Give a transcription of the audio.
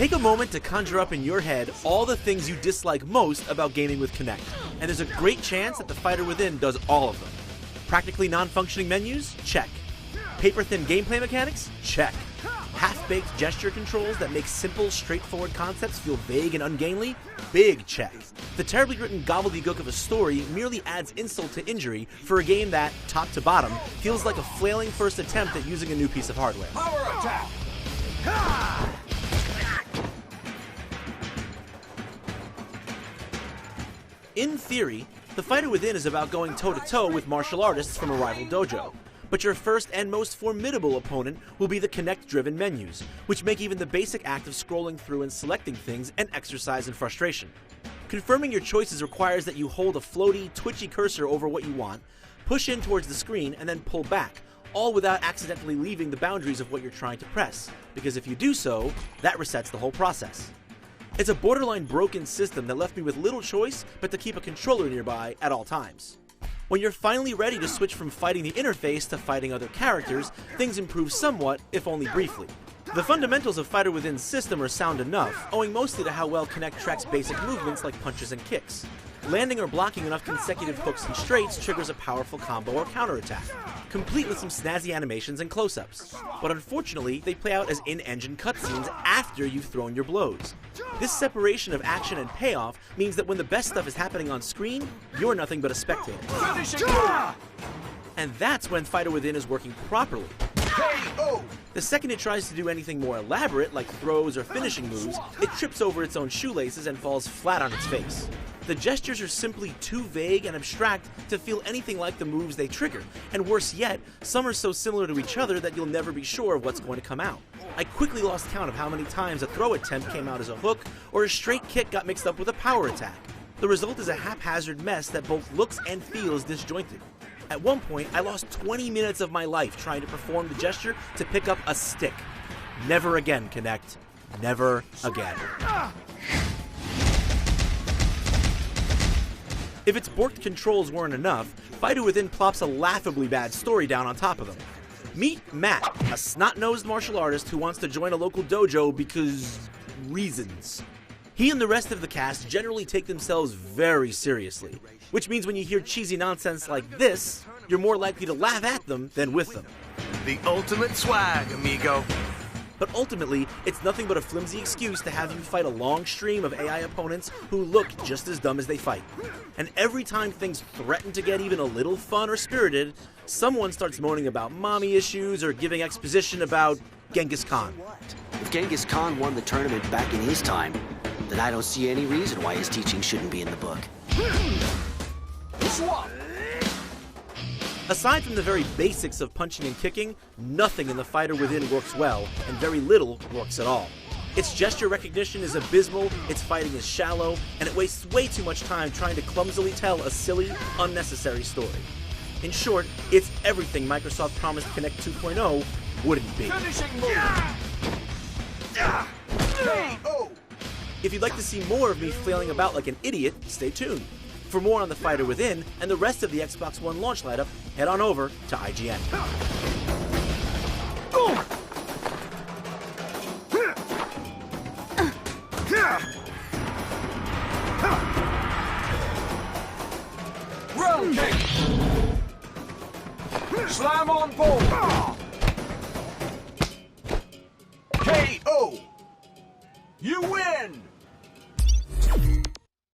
Take a moment to conjure up in your head all the things you dislike most about gaming with Kinect, and there's a great chance that the Fighter Within does all of them. Practically non-functioning menus? Check. Paper-thin gameplay mechanics? Check. Half-baked gesture controls that make simple, straightforward concepts feel vague and ungainly? Big check. The terribly written gobbledygook of a story merely adds insult to injury for a game that, top to bottom, feels like a flailing first attempt at using a new piece of hardware. Power attack! In theory, The Fighter Within is about going toe-to-toe with martial artists from a rival dojo. But your first and most formidable opponent will be the Kinect-driven menus, which make even the basic act of scrolling through and selecting things an exercise in frustration. Confirming your choices requires that you hold a floaty, twitchy cursor over what you want, push in towards the screen, and then pull back, all without accidentally leaving the boundaries of what you're trying to press, because if you do so, that resets the whole process. It's a borderline broken system that left me with little choice but to keep a controller nearby at all times. When you're finally ready to switch from fighting the interface to fighting other characters, things improve somewhat, if only briefly. The fundamentals of Fighter Within's system are sound enough, owing mostly to how well Kinect tracks basic movements like punches and kicks. Landing or blocking enough consecutive hooks and straights triggers a powerful combo or counterattack, complete with some snazzy animations and close-ups. But unfortunately, they play out as in-engine cutscenes after you've thrown your blows. This separation of action and payoff means that when the best stuff is happening on screen, you're nothing but a spectator. And that's when Fighter Within is working properly. The second it tries to do anything more elaborate, like throws or finishing moves, it trips over its own shoelaces and falls flat on its face. The gestures are simply too vague and abstract to feel anything like the moves they trigger, and worse yet, some are so similar to each other that you'll never be sure of what's going to come out. I quickly lost count of how many times a throw attempt came out as a hook, or a straight kick got mixed up with a power attack. The result is a haphazard mess that both looks and feels disjointed. At one point, I lost 20 minutes of my life trying to perform the gesture to pick up a stick. Never again, Kinect. Never again. If its borked controls weren't enough, Fighter Within plops a laughably bad story down on top of them. Meet Matt, a snot-nosed martial artist who wants to join a local dojo because... reasons. He and the rest of the cast generally take themselves very seriously, which means when you hear cheesy nonsense like this, you're more likely to laugh at them than with them. The ultimate swag, amigo. But ultimately, it's nothing but a flimsy excuse to have you fight a long stream of AI opponents who look just as dumb as they fight. And every time things threaten to get even a little fun or spirited, someone starts moaning about mommy issues or giving exposition about Genghis Khan. If Genghis Khan won the tournament back in his time, then I don't see any reason why his teaching shouldn't be in the book. Aside from the very basics of punching and kicking, nothing in the Fighter Within works well, and very little works at all. Its gesture recognition is abysmal, its fighting is shallow, and it wastes way too much time trying to clumsily tell a silly, unnecessary story. In short, it's everything Microsoft promised Kinect 2.0 wouldn't be. If you'd like to see more of me flailing about like an idiot, stay tuned. For more on the Fighter Within and the rest of the Xbox One launch lineup, head on over to IGN. Round kick. Slam on board. KO. You win.